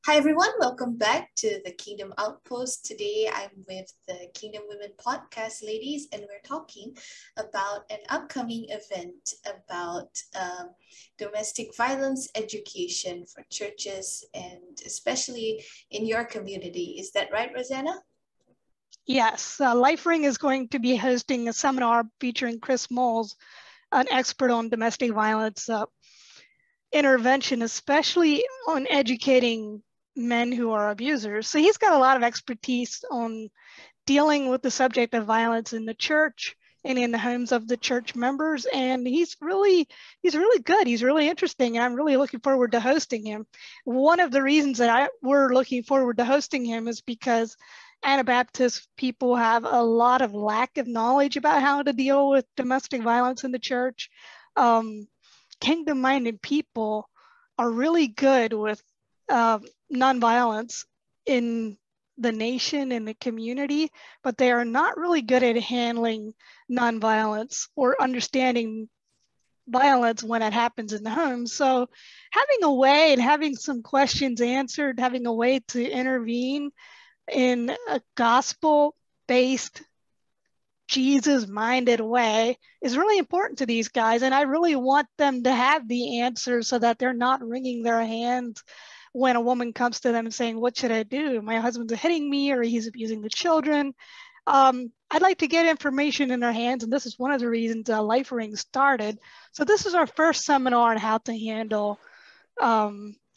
Hi everyone, welcome back to the Kingdom Outpost. Today I'm with the Kingdom Women podcast ladies, and we're talking about an upcoming event about domestic violence education for churches and especially in your community. Is that right, Rosanna? Yes, LifeRing is going to be hosting a seminar featuring Chris Moles, an expert on domestic violence intervention, especially on educating men who are abusers. So he's got a lot of expertise on dealing with the subject of violence in the church and in the homes of the church members. And he's really good. He's really interesting. And I'm really looking forward to hosting him. One of the reasons that we're looking forward to hosting him is because Anabaptist people have a lot of lack of knowledge about how to deal with domestic violence in the church. Kingdom-minded people are really good with nonviolence in the nation and the community, but they are not really good at handling nonviolence or understanding violence when it happens in the home. So having a way and having some questions answered, having a way to intervene in a gospel-based, Jesus-minded way is really important to these guys. And I really want them to have the answers so that they're not wringing their hands when a woman comes to them and saying, what should I do? My husband's hitting me or he's abusing the children. I'd like to get information in their hands. And this is one of the reasons LifeRing started. So this is our first seminar on how to handle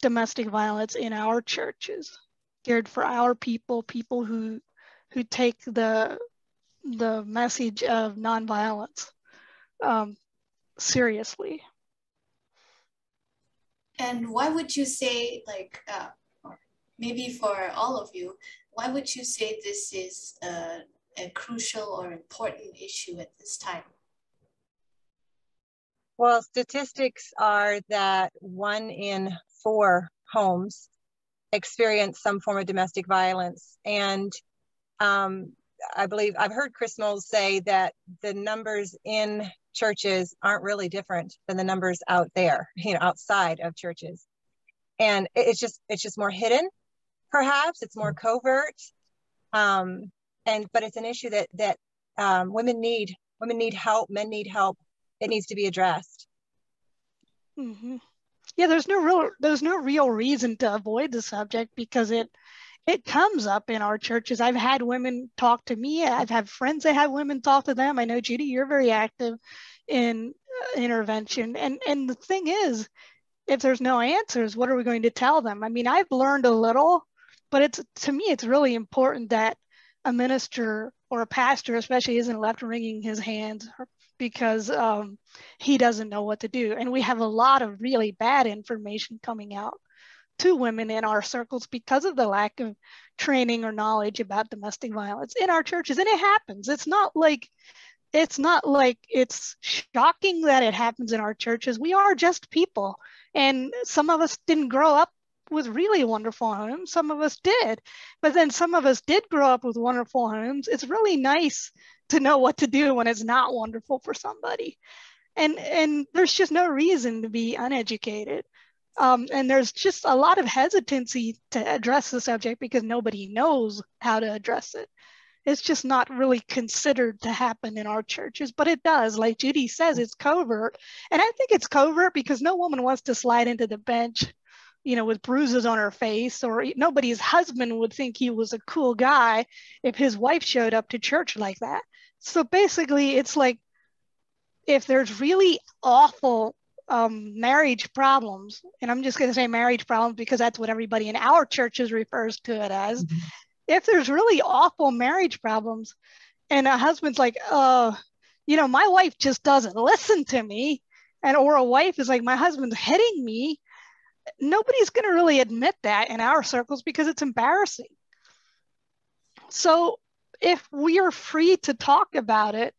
domestic violence in our churches, geared for our people who take the message of nonviolence seriously. And why would you say, or maybe for all of you, why would you say this is a crucial or important issue at this time? Well, statistics are that 1 in 4 homes experience some form of domestic violence. And I believe I've heard Chris Moles say that the numbers in churches aren't really different than the numbers out there, outside of churches. And it's just more hidden, perhaps. It's more covert. But it's an issue that women need help, men need help. It needs to be addressed. Mm-hmm. Yeah, there's no real reason to avoid the subject because it comes up in our churches. I've had women talk to me. I've had friends that have women talk to them. I know, Judy, you're very active in intervention. And the thing is, if there's no answers, what are we going to tell them? I mean, I've learned a little, but to me, it's really important that a minister or a pastor especially isn't left wringing his hands because he doesn't know what to do. And we have a lot of really bad information coming out to women in our circles because of the lack of training or knowledge about domestic violence in our churches. And it happens. It's not like it's shocking that it happens in our churches. We are just people. And some of us didn't grow up with really wonderful homes. Some of us did. But then some of us did grow up with wonderful homes. It's really nice to know what to do when it's not wonderful for somebody. And there's just no reason to be uneducated. And there's just a lot of hesitancy to address the subject because nobody knows how to address it. It's just not really considered to happen in our churches, but it does. Like Judy says, it's covert. And I think it's covert because no woman wants to slide into the bench, with bruises on her face, or nobody's husband would think he was a cool guy if his wife showed up to church like that. So basically, it's like if there's really awful marriage problems, and I'm just going to say marriage problems because that's what everybody in our churches refers to it as. Mm-hmm. If there's really awful marriage problems and a husband's like, my wife just doesn't listen to me, or a wife is like, my husband's hitting me, nobody's going to really admit that in our circles because it's embarrassing. So if we are free to talk about it,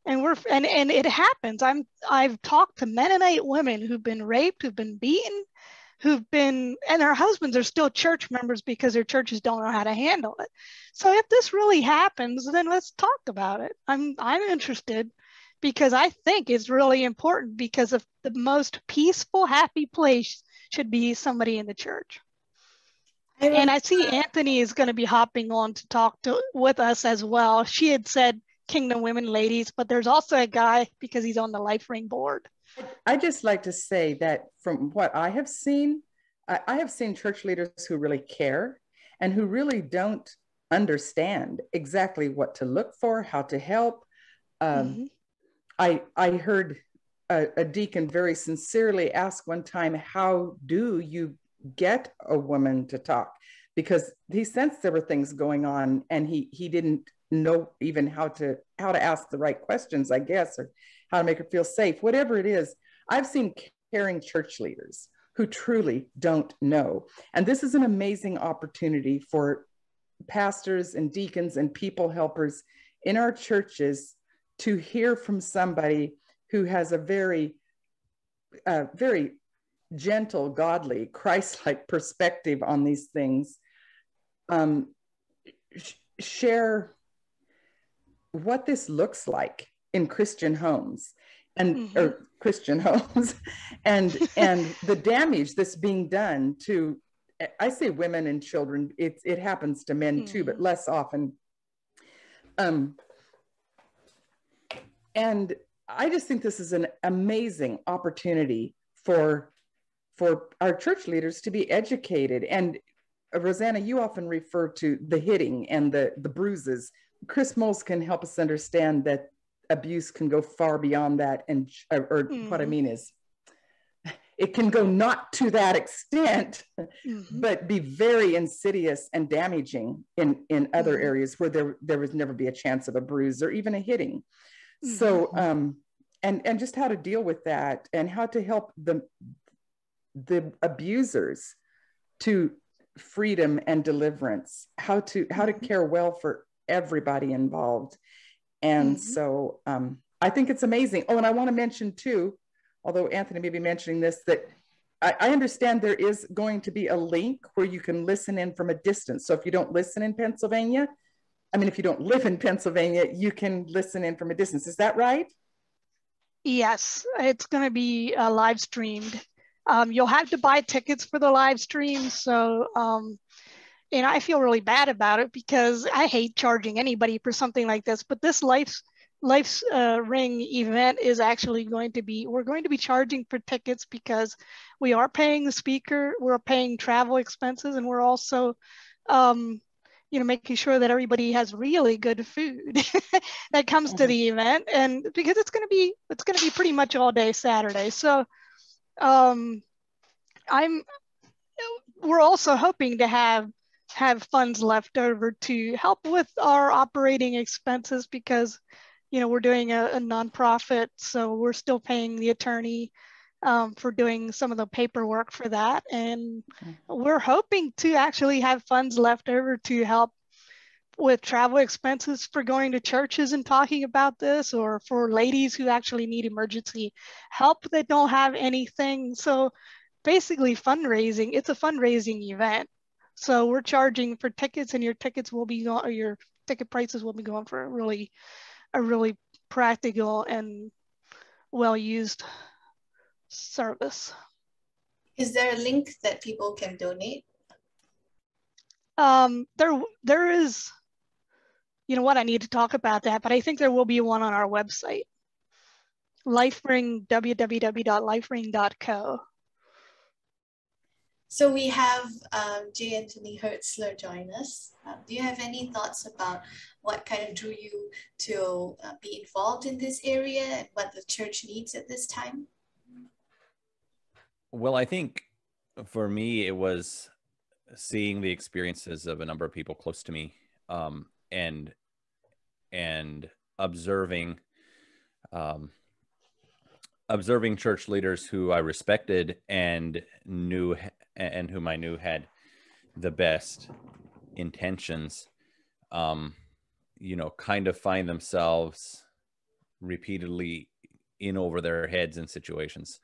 and it happens. I've talked to Mennonite women who've been raped, who've been beaten, and their husbands are still church members because their churches don't know how to handle it. So if this really happens, then let's talk about it. I'm interested because I think it's really important because of the most peaceful, happy place should be somebody in the church. And I see Anthony is going to be hopping on to talk with us as well. She had said Kingdom Women Ladies, but there's also a guy because he's on the LifeRing board. I just like to say that from what I have seen, I have seen church leaders who really care and who really don't understand exactly what to look for, how to help. I heard a deacon very sincerely ask one time, how do you get a woman to talk? Because he sensed there were things going on and he didn't know even how to ask the right questions, I guess, or how to make her feel safe, whatever it is. I've seen caring church leaders who truly don't know. And this is an amazing opportunity for pastors and deacons and people helpers in our churches to hear from somebody who has a very, very gentle, godly, Christ-like perspective on these things. Share what this looks like in Christian homes and or Christian homes and the damage that's being done to, I say women and children, it happens to men too, but less often. And I just think this is an amazing opportunity for our church leaders to be educated. And Rosanna, you often refer to the hitting and the bruises. Chris Moles can help us understand that abuse can go far beyond that. And what I mean is, it can go not to that extent, but be very insidious and damaging in other areas where there would never be a chance of a bruise or even a hitting. So, and just how to deal with that and how to help the abusers to freedom and deliverance, how to care well for everybody involved. And so I think it's amazing. Oh, and I want to mention too, although Anthony may be mentioning this, that I understand there is going to be a link where you can listen in from a distance. So if you don't listen in Pennsylvania, I mean, if you don't live in Pennsylvania, you can listen in from a distance. Is that right? Yes, it's going to be live streamed. You'll have to buy tickets for the live stream. So, and I feel really bad about it because I hate charging anybody for something like this. But this LifeRing event is actually we're going to be charging for tickets because we are paying the speaker, we're paying travel expenses, and we're also, making sure that everybody has really good food that comes to the event. And because it's going to be pretty much all day Saturday. So, we're also hoping to have funds left over to help with our operating expenses because, we're doing a nonprofit, so we're still paying the attorney for doing some of the paperwork for that. And we're hoping to actually have funds left over to help with travel expenses for going to churches and talking about this, or for ladies who actually need emergency help that don't have anything. So basically fundraising, it's a fundraising event. So we're charging for tickets, and your ticket prices will be going for a really practical and well-used service. Is there a link that people can donate? There is, I need to talk about that, but I think there will be one on our website. LifeRing, www.lifering.co. So we have J. Anthony Hertzler join us. Do you have any thoughts about what kind of drew you to be involved in this area and what the church needs at this time? Well, I think for me, it was seeing the experiences of a number of people close to me, and observing church leaders who I respected and knew, and whom I knew had the best intentions, kind of find themselves repeatedly in over their heads in situations,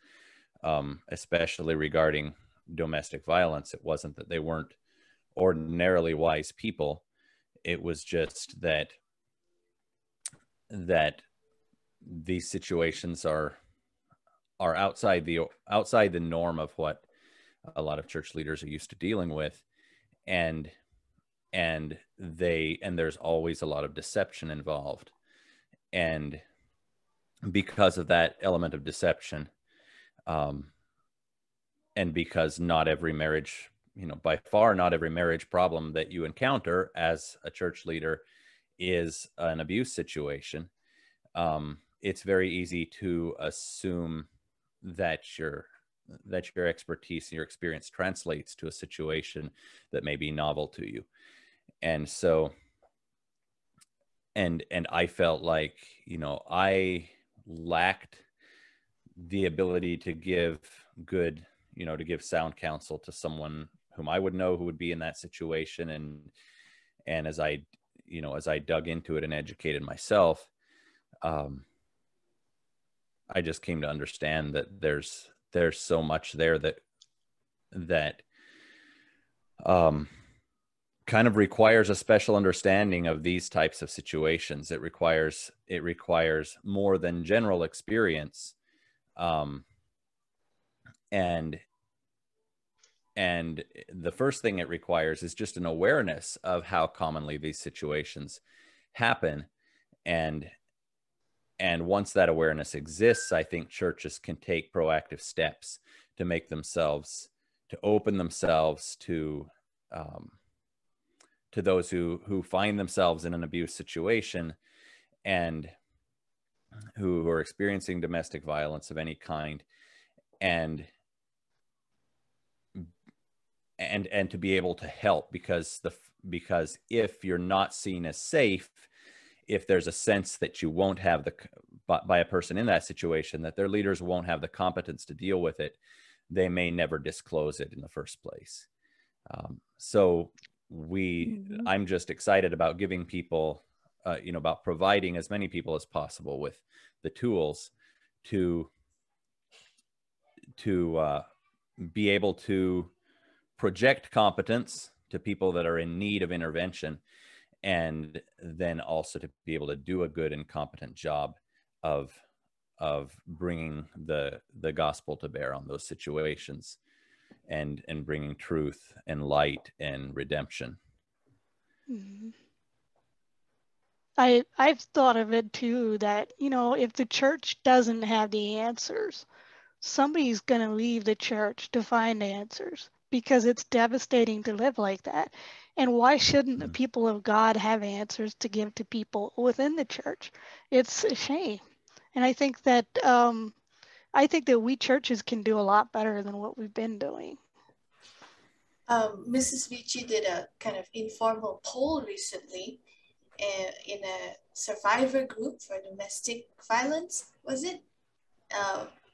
especially regarding domestic violence. It wasn't that they weren't ordinarily wise people. It was just that these situations are outside the norm of what a lot of church leaders are used to dealing with. and there's always a lot of deception involved. And because of that element of deception, and because not every marriage, by far not every marriage problem that you encounter as a church leader is an abuse situation, it's very easy to assume that your expertise and your experience translates to a situation that may be novel to you. And so, and I felt like, I lacked the ability to give good, to give sound counsel to someone whom I would know who would be in that situation. And as I dug into it and educated myself, I just came to understand that there's so much there that kind of requires a special understanding of these types of situations. It requires more than general experience. And the first thing it requires is just an awareness of how commonly these situations happen. And once that awareness exists, I think churches can take proactive steps to open themselves to those who find themselves in an abuse situation and who are experiencing domestic violence of any kind, and to be able to help, because if you're not seen as safe, if there's a sense that you won't have by a person in that situation, that their leaders won't have the competence to deal with it, they may never disclose it in the first place. So I'm just excited about giving people, about providing as many people as possible with the tools to be able to project competence to people that are in need of intervention, and then also to be able to do a good and competent job of bringing the gospel to bear on those situations, and bringing truth and light and redemption. Mm-hmm. I've thought of it too, that, if the church doesn't have the answers, somebody's going to leave the church to find answers, because it's devastating to live like that. And why shouldn't the people of God have answers to give to people within the church? It's a shame. And I think that we churches can do a lot better than what we've been doing. Mrs. Vici did a kind of informal poll recently in a survivor group for domestic violence, was it?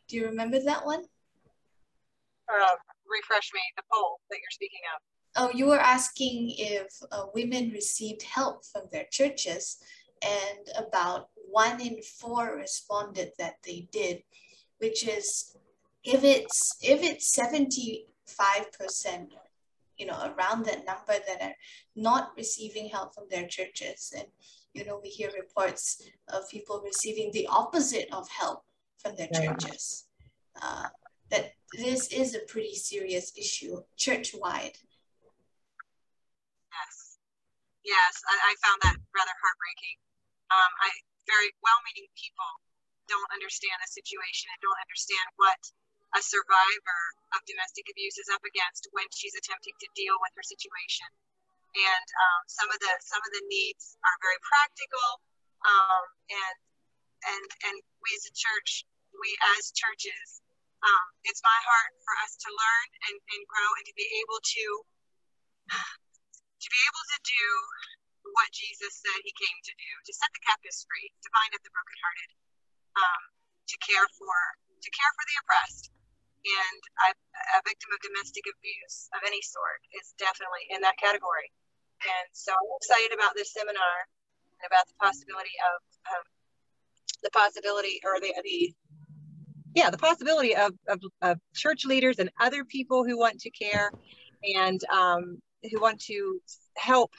Do you remember that one? Refresh me, the poll that you're speaking of. Oh, you were asking if women received help from their churches, and about 1 in 4 responded that they did, which is, if it's 75%, around that number, that are not receiving help from their churches. And, we hear reports of people receiving the opposite of help from their churches. That this is a pretty serious issue church-wide. Yes, I found that rather heartbreaking. Very well-meaning people don't understand the situation and don't understand what a survivor of domestic abuse is up against when she's attempting to deal with her situation. And some of the needs are very practical, and we as a church, as churches, it's my heart for us to learn and grow, and to be able to do what Jesus said he came to do, to set the captives free, to bind up the brokenhearted, to care for the oppressed. And a victim of domestic abuse of any sort is definitely in that category. And so I'm excited about this seminar and about the possibility of church leaders and other people who want to care and who want to help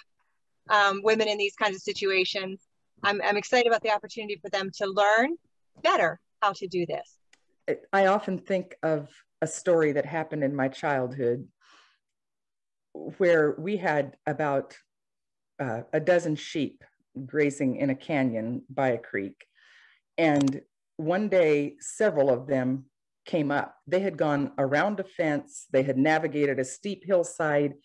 women in these kinds of situations. I'm excited about the opportunity for them to learn better how to do this. I often think of a story that happened in my childhood. where we had about a dozen sheep grazing in a canyon by a creek. And one day, several of them came up. They had gone around a fence. They had navigated a steep hillside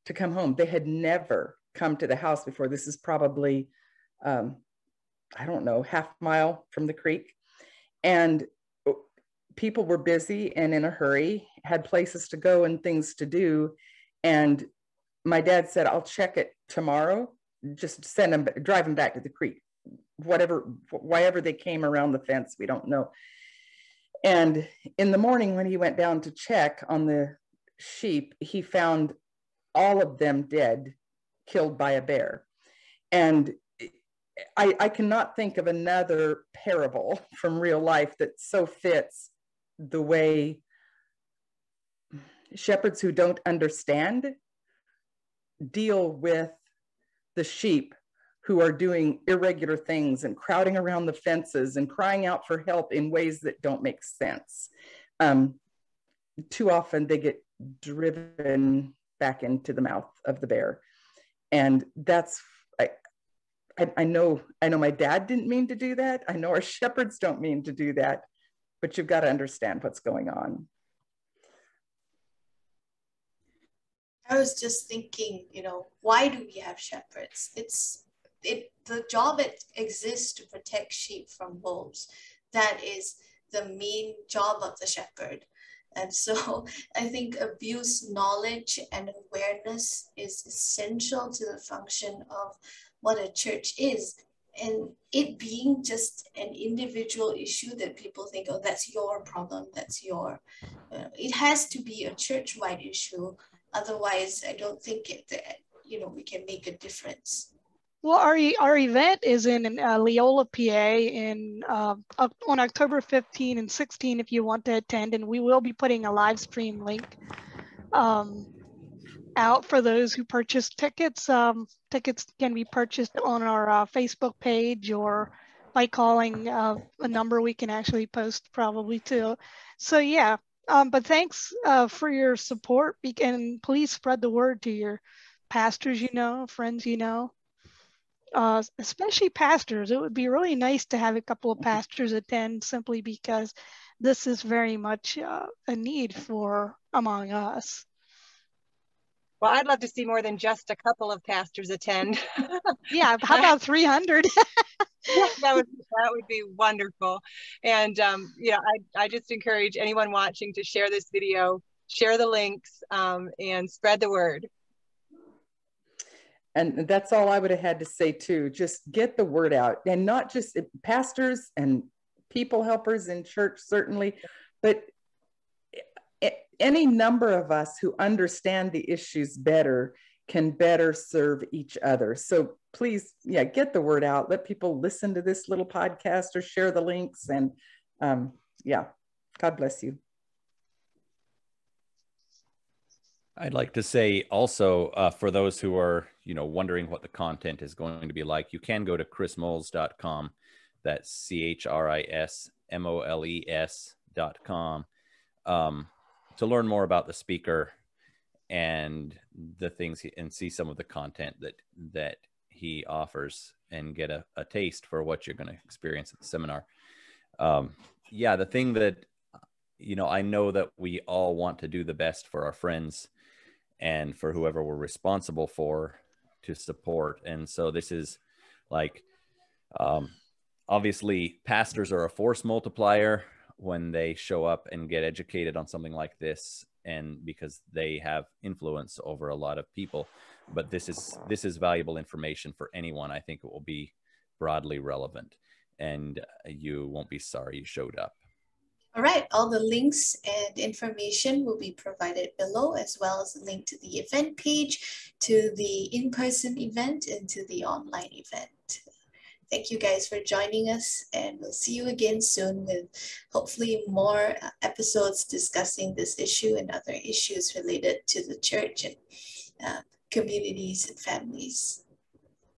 to come home. They had never come to the house before. This is probably, I don't know, half mile from the creek. And people were busy and in a hurry, had places to go and things to do. And my dad said, I'll check it tomorrow. Just send them, drive them back to the creek. Wherever they came around the fence, we don't know. And in the morning when he went down to check on the sheep, he found all of them dead, killed by a bear. And I cannot think of another parable from real life that so fits the way shepherds who don't understand deal with the sheep who are doing irregular things and crowding around the fences and crying out for help in ways that don't make sense. Too often they get driven back into the mouth of the bear. And that's, I know my dad didn't mean to do that. I know our shepherds don't mean to do that, but you've got to understand what's going on. I was just thinking, why do we have shepherds? The job exists to protect sheep from wolves. That is the main job of the shepherd. And so I think abuse knowledge and awareness is essential to the function of what a church is. And it being just an individual issue that people think, oh, that's your problem, it has to be a church-wide issue. Otherwise, I don't think we can make a difference. Well, our event is in Leola, PA, on October 15 and 16 if you want to attend, and we will be putting a live stream link out for those who purchase tickets. Tickets can be purchased on our Facebook page or by calling a number we can actually post probably too. So yeah, but thanks for your support, and please spread the word to your pastors, friends, especially pastors. It would be really nice to have a couple of pastors attend, simply because this is very much a need among us. Well, I'd love to see more than just a couple of pastors attend. Yeah, how about 300? Yeah, that would be wonderful. And I just encourage anyone watching to share this video, share the links, and spread the word. And that's all I would have had to say too. Just get the word out, and not just pastors and people helpers in church, certainly, but any number of us who understand the issues better can better serve each other. So please, get the word out. Let people listen to this little podcast or share the links. And God bless you. I'd like to say also, for those who are, wondering what the content is going to be like, you can go to chrismoles.com. That's CHRISMOLES.com. To learn more about the speaker and the things and see some of the content that he offers and get a taste for what you're going to experience at the seminar. The thing that, I know that we all want to do the best for our friends and for whoever we're responsible for to support. And so this is like, obviously pastors are a force multiplier when they show up and get educated on something like this, and because they have influence over a lot of people. But this is valuable information for anyone. I think it will be broadly relevant, and you won't be sorry you showed up. All right, all the links and information will be provided below, as well as a link to the event page, to the in-person event, and to the online event. Thank you guys for joining us, and we'll see you again soon with hopefully more episodes discussing this issue and other issues related to the church and communities and families.